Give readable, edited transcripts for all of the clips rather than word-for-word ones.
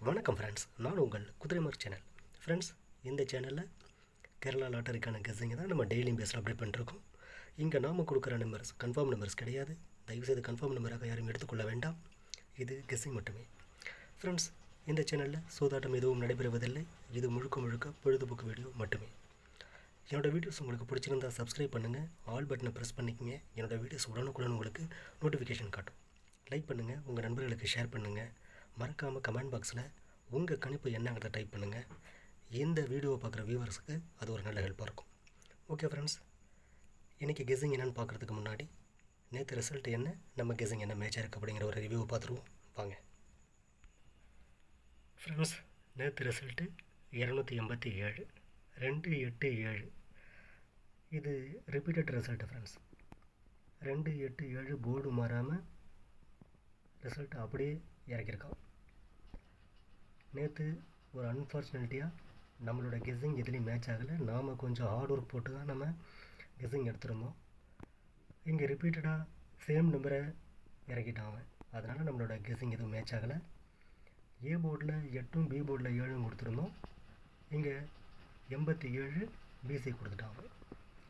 வணக்கம் ஃப்ரெண்ட்ஸ், நான் உங்கள் குதிரைமார் சேனல். ஃப்ரெண்ட்ஸ், இந்த சேனலில் கேரளா லாட்டரிக்கான கெஸ்ஸிங்கை தான் நம்ம டெய்லியும் பேஸில் அப்டேட் பண்ணிருக்கோம். இங்கே நாம் கொடுக்குற நம்பர்ஸ் கன்ஃபார்ம் நம்பர்ஸ் கிடையாது. தயவுசெய்து கன்ஃபார்ம் நம்பராக யாரும் எடுத்துக்கொள்ள வேண்டாம். இது கெஸ்ஸிங் மட்டுமே. ஃப்ரெண்ட்ஸ், இந்த சேனலில் சூதாட்டம் எதுவும் நடைபெறுவதில்லை. இது முழுக்க பொழுதுபோக்கு வீடியோ மட்டுமே. என்னோடய வீடியோஸ் உங்களுக்கு பிடிச்சிருந்தால் சப்ஸ்கிரைப் பண்ணுங்கள், ஆல் பட்டனை ப்ரெஸ் பண்ணிக்கங்க. என்னோடய வீடியோஸ் உடனுக்குடன் உங்களுக்கு நோட்டிஃபிகேஷன் காட்டும். லைக் பண்ணுங்கள், உங்கள் நண்பர்களுக்கு ஷேர் பண்ணுங்கள். மறக்காமல் கமெண்ட் பாக்ஸில் உங்கள் கணிப்பு என்னங்கிறத டைப் பண்ணுங்கள். இந்த வீடியோவை பார்க்குற வியூவர்ஸுக்கு அது ஒரு நல்ல ஹெல்ப்பாக இருக்கும். ஓகே ஃப்ரெண்ட்ஸ், இன்றைக்கி கெஸ்ஸிங் என்னென்னு பார்க்குறதுக்கு முன்னாடி நேற்று ரிசல்ட் என்ன, நம்ம கெஸ்ஸிங் என்ன மேட்சாக இருக்குது அப்படிங்கிற ஒரு ரிவ்யூவை பார்த்துருவோம் வாங்க. ஃப்ரெண்ட்ஸ், நேற்று ரிசல்ட்டு 287 287. இது ரிப்பீட்டட் ரிசல்ட்டு ஃப்ரெண்ட்ஸ். 287 போர்டு மாறாமல் ரிசல்ட் அப்படியே இறக்கியிருக்கான். நேற்று ஒரு அன்ஃபார்ச்சுனேட்டியாக நம்மளோட கெஸ்ஸிங் எதுலேயும் மேட்ச் ஆகலை. நாம் கொஞ்சம் ஹார்ட் ஒர்க் போட்டு தான் நம்ம கெஸ்ஸிங் எடுத்துருந்தோம். இங்கே ரிப்பீட்டடாக சேம் நம்பரை இறக்கிட்டான். அதனால் நம்மளோட கெஸ்ஸிங் எதுவும் மேட்ச் ஆகலை. ஏ போர்டில் 8, பி போர்டில் 7 கொடுத்துருந்தோம். இங்கே 87 பிசி கொடுத்துட்டான்.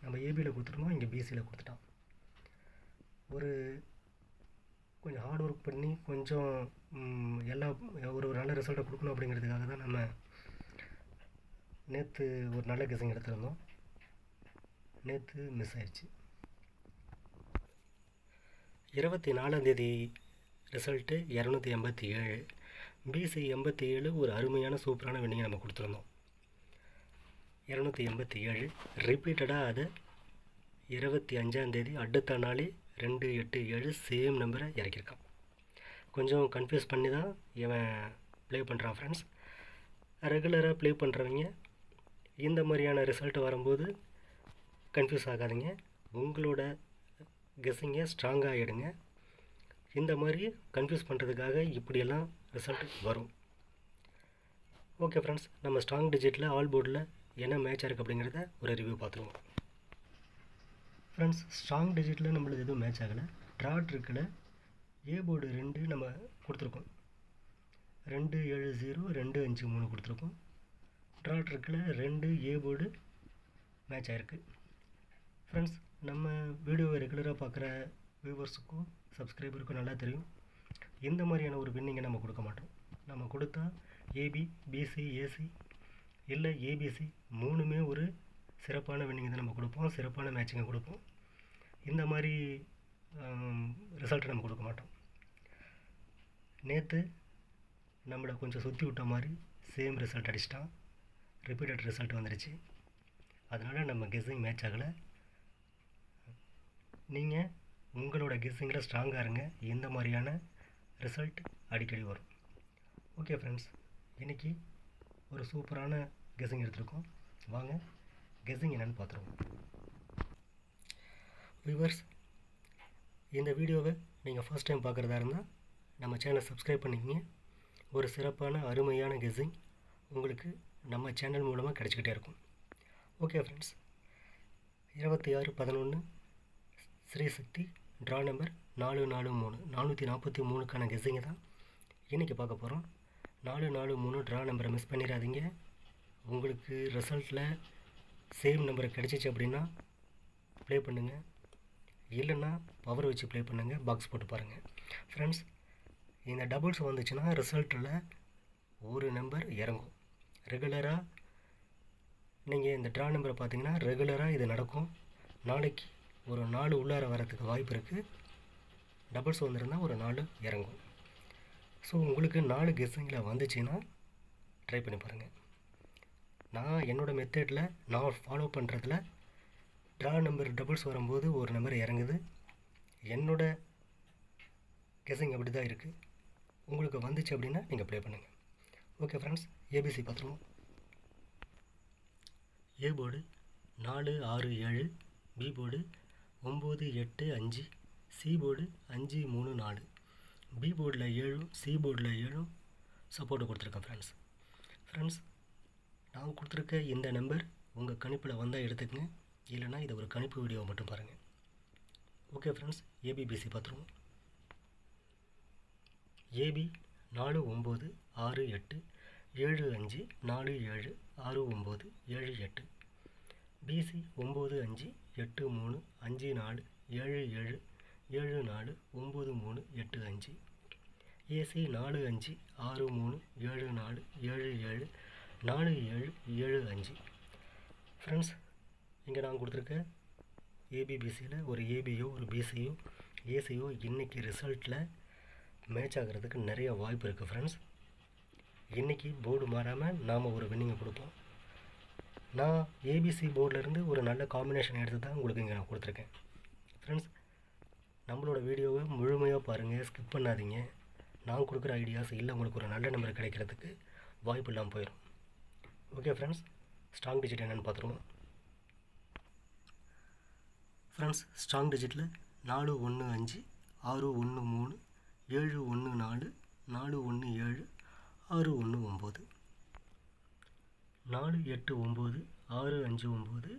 நம்ம ஏபியில் கொடுத்துருந்தோம், இங்கே பிசியில் கொடுத்துட்டான். கொஞ்சம் ஹார்ட் ஒர்க் பண்ணி கொஞ்சம் ஒரு நல்ல ரிசல்ட்டை கொடுக்கணும் அப்படிங்கிறதுக்காக தான் நம்ம நேற்று ஒரு நல்ல கெஸ்ஸிங் எடுத்திருந்தோம். நேற்று மிஸ் ஆயிடுச்சு. 24ஆம் ரிசல்ட்டு 287 பிசி 87. ஒரு அருமையான சூப்பரான வின்னிங்கை நம்ம கொடுத்துருந்தோம். 287 ரிப்பீட்டடாக அதை 25ஆம் அடுத்த நாளே 287 சேம் நம்பரை இறக்கியிருக்கான். கொஞ்சம் கன்ஃபியூஸ் பண்ணி தான் இவன் ப்ளே பண்ணுறான் ஃப்ரெண்ட்ஸ். ரெகுலராக ப்ளே பண்ணுறவங்க இந்த மாதிரியான ரிசல்ட் வரும்போது கன்ஃபியூஸ் ஆகாதீங்க. உங்களோட கெஸ்ஸிங்கை ஸ்ட்ராங்காக எடுங்க. இந்த மாதிரி கன்ஃபியூஸ் பண்ணுறதுக்காக இப்படியெல்லாம் ரிசல்ட் வரும். ஓகே ஃப்ரெண்ட்ஸ், நம்ம ஸ்ட்ராங் டிஜிட்டில் ஆல் போர்டில் என்ன மேட்சாக இருக்குது அப்படிங்கிறத ஒரு ரிவ்யூ பார்த்துருவோம். ஃப்ரெண்ட்ஸ், ஸ்ட்ராங் டிஜிட்டில் நம்மளுக்கு எதுவும் மேட்ச் ஆகலை. ட்ராட் இருக்குல்ல, ஏ போர்டு 2 நம்ம கொடுத்துருக்கோம். 270 253 கொடுத்துருக்கோம். ட்ராட் இருக்குல்ல 2 ஏ போர்டு மேட்ச் ஆகிருக்கு. ஃப்ரெண்ட்ஸ், நம்ம வீடியோவை ரெகுலராக பார்க்குற வியூவர்ஸுக்கும் சப்ஸ்கிரைபருக்கும் நல்லா தெரியும், இந்த மாதிரியான ஒரு வின்னிங்கை நம்ம கொடுக்க மாட்டோம். நம்ம கொடுத்தா ஏபி, பிசி, ஏசி இல்லை ஏபிசி 3மே ஒரு சிறப்பான வின்னிங் தான் நம்ம கொடுப்போம், சிறப்பான மேட்சிங்கை கொடுப்போம். இந்த மாதிரி ரிசல்ட்டை நம்ம கொடுக்க மாட்டோம். நேற்று நம்மளை கொஞ்சம் சுற்றி விட்ட மாதிரி சேம் ரிசல்ட் அடிச்சிட்டான். ரிப்பீட்டட் ரிசல்ட் வந்துடுச்சு. அதனால் நம்ம கெஸ்ஸிங் மேட்ச் ஆகலை. நீங்கள் உங்களோட கெஸ்ஸிங்கில் ஸ்ட்ராங்காக இருங்க. இந்த மாதிரியான ரிசல்ட் அடிக்கடி வரும். ஓகே ஃப்ரெண்ட்ஸ், இன்றைக்கி ஒரு சூப்பரான கெஸ்ஸிங் எடுத்துருக்கோம். வாங்க கெஸ்ஸிங் என்னென்னு பார்த்துருவோம். வியூவர்ஸ், இந்த வீடியோவை நீங்கள் ஃபர்ஸ்ட் டைம் பார்க்குறதா இருந்தால் நம்ம சேனலை சப்ஸ்கிரைப் பண்ணிக்கிங்க. ஒரு சிறப்பான அருமையான கெஸ்ஸிங் உங்களுக்கு நம்ம சேனல் மூலமாக கிடச்சிக்கிட்டே இருக்கும். Okay friends, 26/11 Srisakthi draw number 443 443க்கான கெஸ்ஸிங்கை தான் இன்றைக்கி பார்க்க போகிறோம். 443 ட்ரா நம்பரை மிஸ் பண்ணிடாதீங்க. உங்களுக்கு ரிசல்ட்டில் சேம் நம்பர் கிடச்சிச்சு அப்படின்னா ப்ளே பண்ணுங்கள், இல்லைன்னா பவர் வச்சு ப்ளே பண்ணுங்கள், பாக்ஸ் போட்டு பாருங்கள். ஃப்ரெண்ட்ஸ், இந்த டபுள்ஸ் வந்துச்சுன்னா ரிசல்ட்டில் ஒரு நம்பர் இறங்கும். ரெகுலராக நீங்கள் இந்த ட்ரா நம்பரை பார்த்தீங்கன்னா ரெகுலராக இது நடக்கும். நாளைக்கு ஒரு 4 உள்ளார வரத்துக்கு வாய்ப்பு இருக்குது. டபுள்ஸ் வந்துருந்தால் ஒரு 4 இறங்கும். ஸோ உங்களுக்கு 4 கெஸ்ஸிங்கில் வந்துச்சுன்னா ட்ரை பண்ணி பாருங்கள். நான் என்னோடய மெத்தடில் நான் ஃபாலோ பண்ணுறதுல ட்ரா நம்பர் டபுள்ஸ் வரும்போது ஒரு நம்பர் இறங்குது. என்னோடய கெஸ்ஸிங் அப்படி தான் இருக்குது. உங்களுக்கு வந்துச்சு அப்படின்னா நீங்கள் ப்ளே பண்ணுங்கள். ஓகே ஃப்ரெண்ட்ஸ், ஏபிசி பார்த்துருவோம். A board 4 6 7, B board 9 8 5, C board 5 3 4, B போர்டில் 7, சி போர்டில் 7 சப்போர்ட்டு கொடுத்துருக்கேன் ஃப்ரெண்ட்ஸ். நான் கொடுத்துருக்க இந்த நம்பர் உங்கள் கணிப்பில் வந்தால் எடுத்துக்கங்க, இல்லைனா இதை ஒரு கணிப்பு வீடியோவை மட்டும் பாருங்கள். ஓகே ஃப்ரெண்ட்ஸ், ஏபிபிசி பார்த்துருவோம். ஏபி 4 9 6 8 7 5 4 7 6 9 7 8. பிசி 9 5 8 3 5 4 7 7 7 4 9 3 8 5. ஏசி 4 5 6 3 7 4 7 7 4 7 7 5. ஃப்ரெண்ட்ஸ், இங்கே நான் கொடுத்துருக்க ஏபிபிசியில் ஒரு ஏபியோ ஒரு பிசியோ ஏசியோ இன்றைக்கி ரிசல்ட்டில் மேட்ச் ஆகிறதுக்கு நிறைய வாய்ப்பு இருக்குது. ஃப்ரெண்ட்ஸ், இன்றைக்கி போர்டு மாறாமல் நாம் ஒரு வின்னிங்கை கொடுப்போம். நான் ஏபிசி போர்டிலேருந்து ஒரு நல்ல காம்பினேஷன் எடுத்து தான் உங்களுக்கு இங்கே நான் கொடுத்துருக்கேன். ஃப்ரெண்ட்ஸ், நம்மளோட வீடியோவை முழுமையாக பாருங்கள், ஸ்கிப் பண்ணாதீங்க. நான் கொடுக்குற ஐடியாஸ் இல்லை உங்களுக்கு ஒரு நல்ல நம்பர் கிடைக்கிறதுக்கு வாய்ப்பு இல்லாமல் போயிடும். ஓகே ஃப்ரெண்ட்ஸ், ஸ்ட்ராங் டிஜிட் என்னென்னு பார்த்துருவோம். Friends, strong டிஜிட்டில் 4 1 5 6 1 3 7 1 4 4 1 7 6 1 9 4 8 9 6 5 9 6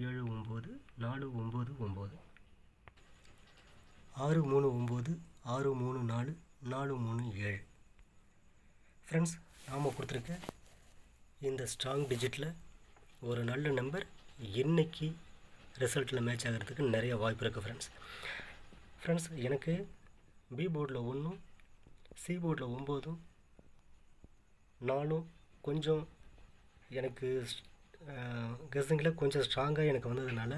7 9 4 9 9 6 3 9 6 3 4 4 3 7. ஃப்ரெண்ட்ஸ், நாம் கொடுத்துருக்க இந்த ஸ்ட்ராங் டிஜிட்டில் ஒரு நல்ல நம்பர் இன்றைக்கி ரிசல்ட்டில் மேட்ச் ஆகிறதுக்கு நிறைய வாய்ப்பு இருக்குது. ஃப்ரெண்ட்ஸ், எனக்கு பி போர்டில் 1 சி போர்டில் 9 4 கொஞ்சம் எனக்கு கெஸ்ஸிங்கில் கொஞ்சம் ஸ்ட்ராங்காக எனக்கு வந்ததுனால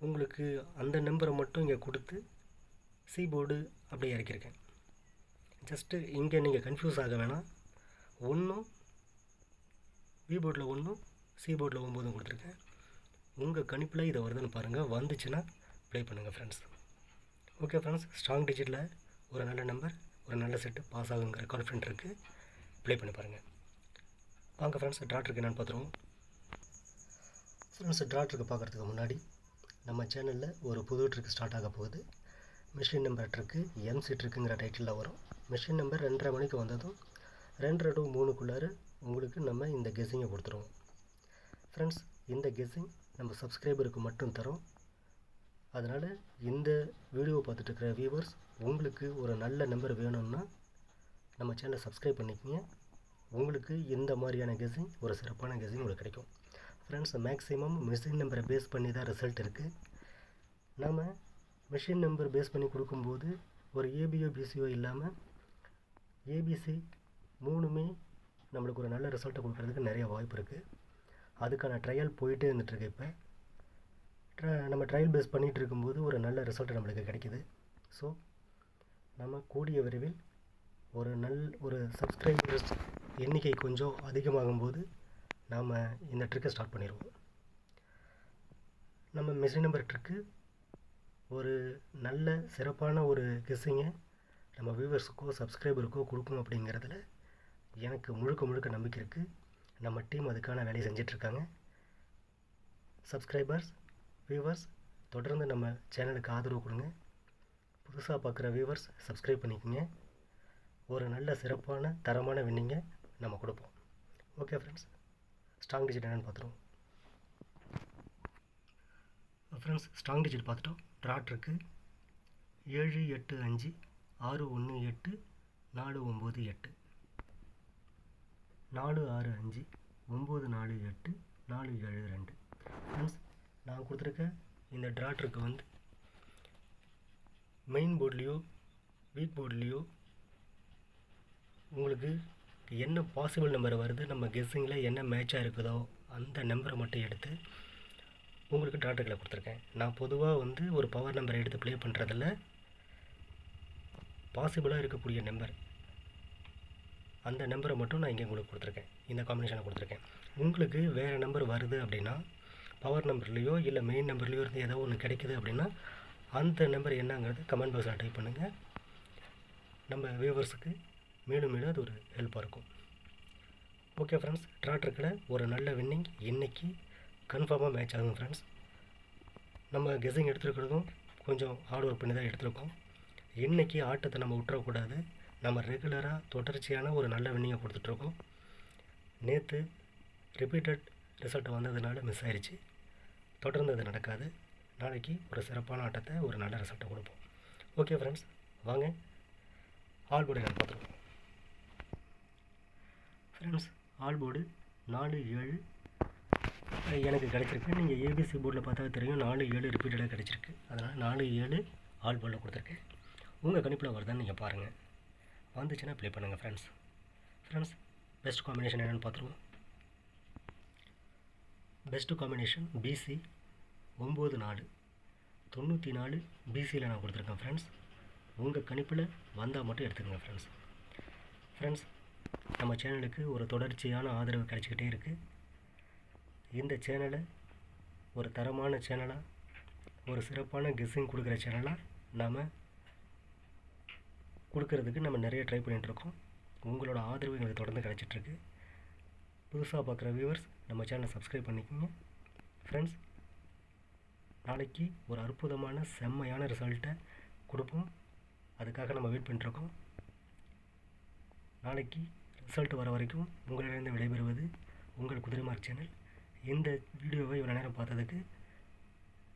உங்களுக்கு அந்த நம்பரை மட்டும் இங்கே கொடுத்து சி போர்டு அப்படியே இறக்கியிருக்கேன். ஜஸ்ட்டு இங்கே நீங்கள் கன்ஃபியூஸ் ஆக வேணாம். 1 பி போர்டில் 1 சி போர்டில் 9 கொடுத்துருக்கேன். உங்கள் கணிப்பில் இதை வருதுன்னு பாருங்கள், வந்துச்சுன்னா ப்ளே பண்ணுங்கள் ஃப்ரெண்ட்ஸ். ஓகே ஃப்ரெண்ட்ஸ், ஸ்ட்ராங் டிஜிட்டில் ஒரு நல்ல நம்பர் ஒரு நல்ல செட்டு பாஸ் ஆகுங்கிற கான்ஃபிடென்ட் இருக்குது. ப்ளே பண்ணி பாருங்கள். வாங்க ஃப்ரெண்ட்ஸ், ட்ராட்ருக்கு என்னென்னு பார்த்துருவோம். ஃப்ரெண்ட்ஸ், ட்ராட்ருக்கு பார்க்குறதுக்கு முன்னாடி நம்ம சேனலில் ஒரு புது ட்ரிக் ஸ்டார்ட் ஆக போகுது. மிஷின் நம்பர் ட்ரிக்கு எம்சி ட்ரிக்குங்கிற டைட்டிலில் வரும். மிஷின் நம்பர் 2:30 மணிக்கு வந்ததும் 2:30 to 3க்குள்ளார உங்களுக்கு நம்ம இந்த கெஸ்ஸிங்கை கொடுத்துருவோம். ஃப்ரெண்ட்ஸ், இந்த கெஸ்ஸிங் நம்ம சப்ஸ்கிரைபருக்கு மட்டும் தரோம். அதனால் இந்த வீடியோவை பார்த்துட்டு இருக்கிற வியூவர்ஸ் உங்களுக்கு ஒரு நல்ல நம்பர் வேணும்னா நம்ம சேனலை சப்ஸ்கிரைப் பண்ணிக்கோங்க. உங்களுக்கு இந்த மாதிரியான கெஸ்ஸிங் ஒரு சிறப்பான கெஸ்ஸிங் உங்களுக்கு கிடைக்கும். ஃப்ரெண்ட்ஸ், மேக்ஸிமம் மிஷின் நம்பரை பேஸ் பண்ணி தான் ரிசல்ட் இருக்குது. நாம் மிஷின் நம்பர் பேஸ் பண்ணி கொடுக்கும்போது ஒரு ஏபிஓ பிசிஓ இல்லாமல் ஏபிசி 3மே நம்மளுக்கு ஒரு நல்ல ரிசல்ட்டை கொடுக்குறதுக்கு நிறைய வாய்ப்பு இருக்குது. அதுக்கான ட்ரையல் போயிட்டே இருந்துகிட்ருக்கு. இப்போ நம்ம ட்ரையல் பேஸ் பண்ணிகிட்டு இருக்கும்போது ஒரு நல்ல ரிசல்ட் நம்மளுக்கு கிடைக்கிது. ஸோ நம்ம கூடிய விரைவில் ஒரு சப்ஸ்கிரைபர்ஸ் எண்ணிக்கை கொஞ்சம் அதிகமாகும்போது நாம் இந்த ட்ரிக்கை ஸ்டார்ட் பண்ணிடுவோம். நம்ம மிஷின் நம்பர் ட்ரிக்கு ஒரு நல்ல சிறப்பான ஒரு கெஸ்ஸிங்கை நம்ம வியூவர்ஸுக்கோ சப்ஸ்கிரைபருக்கோ கொடுக்கணும் அப்படிங்கிறதுல எனக்கு முழுக்க நம்பிக்கை இருக்குது. நம்ம டீம் அதுக்கான வேலையை செஞ்சிட்ருக்காங்க. சப்ஸ்கிரைபர்ஸ் வியூவர்ஸ் தொடர்ந்து நம்ம சேனலுக்கு ஆதரவு கொடுங்க. புதுசாக பார்க்குற வியூவர்ஸ் சப்ஸ்கிரைப் பண்ணிக்கோங்க. ஒரு நல்ல சிறப்பான தரமான வின்னிங்கை நம்ம கொடுப்போம். ஓகே ஃப்ரெண்ட்ஸ், ஸ்ட்ராங் டிஜிட் என்னென்னு பார்த்துருவோம். ஃப்ரெண்ட்ஸ், ஸ்ட்ராங் டிஜிட் பார்த்துட்டோம். ட்ராட் இருக்குது 7 8 5 6 1 8 4 9 8 4 6 5 9 4 8 4 7 2. ஃப்ரெண்ட்ஸ், நான் கொடுத்துருக்க இந்த ட்ராட்ருக்கு வந்து மெயின் போர்ட்லேயோ வீக் போர்ட்லேயோ உங்களுக்கு என்ன பாசிபிள் நம்பர் வருது, நம்ம கெஸ்ஸிங்கில் என்ன மேட்சாக இருக்குதோ அந்த நம்பரை மட்டும் எடுத்து உங்களுக்கு ட்ராட்ருக்கில் கொடுத்துருக்கேன். நான் பொதுவாக வந்து ஒரு பவர் நம்பரை எடுத்து ப்ளே பண்ணுறதில்ல. பாசிபிளாக இருக்கக்கூடிய நம்பர் அந்த நம்பரை மட்டும் நான் இங்கே உங்களுக்கு கொடுத்துருக்கேன். இந்த காம்பினேஷனை கொடுத்துருக்கேன். உங்களுக்கு வேறு நம்பர் வருது அப்படின்னா பவர் நம்பர்லேயோ இல்லை மெயின் நம்பர்லேயோ இருந்து ஏதோ ஒன்று கிடைக்குது அப்படின்னா அந்த நம்பர் என்னங்கிறது கமெண்ட் பாக்ஸில் டைப் பண்ணுங்கள். நம்ம வியூவர்ஸுக்கு மேலும் அது ஒரு ஹெல்ப்பாக இருக்கும். ஓகே ஃப்ரெண்ட்ஸ், ட்ராட்ருக்கில் ஒரு நல்ல வின்னிங் இன்றைக்கி கன்ஃபார்மாக மேட்ச் ஆகும். ஃப்ரெண்ட்ஸ், நம்ம கெஸ்ஸிங் எடுத்துருக்கிறதும் கொஞ்சம் ஹார்ட் ஒர்க் பண்ணி தான் எடுத்துருக்கோம். இன்றைக்கி ஆட்டத்தை நம்ம விட்டுறக்கூடாது. நம்ம ரெகுலராக தொடர்ச்சியான ஒரு நல்ல வின்னிங்கை கொடுத்துட்ருக்கோம். நேற்று ரிப்பீட்டட் ரிசல்ட் வந்ததுனால மிஸ் ஆயிடுச்சு. தொடர்ந்து அது நடக்காது. நாளைக்கு ஒரு சிறப்பான ஆட்டத்தை ஒரு நல்ல ரிசல்ட்டை கொடுப்போம். ஓகே ஃப்ரெண்ட்ஸ், வாங்க ஆல் போர்டு என்னென்னு பார்த்துருவோம். ஃப்ரெண்ட்ஸ் ஆல் போர்டு 4-7 எனக்கு கிடச்சிருக்கு. நீங்கள் ஏபிசி போர்டில் பார்த்தா தெரியும் 4-7 ரிப்பீட்டடாக கிடச்சிருக்கு. அதனால் 4-7 ஆல் போர்டில் கொடுத்துருக்கேன். உங்கள் கணிப்பில் வருதான்னு நீங்கள் பாருங்கள். வந்துச்சுன்னா ப்ளே பண்ணுங்கள் ஃப்ரெண்ட்ஸ். பெஸ்ட் காம்பினேஷன் என்னென்னு பார்த்துருவோம். பெஸ்ட்டு காம்பினேஷன் பிசி 9-4 94 பிசியில் நான் கொடுத்துருக்கேன் ஃப்ரெண்ட்ஸ். உங்கள் கணிப்பில் வந்தால் மட்டும் எடுத்துக்கோங்க ஃப்ரெண்ட்ஸ். நம்ம சேனலுக்கு ஒரு தொடர்ச்சியான ஆதரவு கிடைச்சிக்கிட்டே இருக்குது. இந்த சேனலை ஒரு தரமான சேனலாக, ஒரு சிறப்பான கெஸ்ஸிங் கொடுக்குற சேனலாக நாம் கொடுக்கறதுக்கு நம்ம நிறைய ட்ரை பண்ணிகிட்ருக்கோம். உங்களோட ஆதரவு எங்களுக்கு தொடர்ந்து கிடச்சிட்ருக்கு. புதுசாக பார்க்குற வியூவர்ஸ் நம்ம சேனலை சப்ஸ்கிரைப் பண்ணிக்கோங்க ஃப்ரெண்ட்ஸ். நாளைக்கு ஒரு அற்புதமான செம்மையான ரிசல்ட்டை கொடுப்போம். அதுக்காக நம்ம வெயிட் பண்ணிட்டுருக்கோம். நாளைக்கு ரிசல்ட் வர வரைக்கும் உங்களிடம் விடைபெறுவது உங்கள் குதிரைமார்க் சேனல். இந்த வீடியோவை இவ்வளோ நேரம் பார்த்ததுக்கு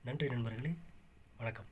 நன்றி நண்பர்களே. வணக்கம்.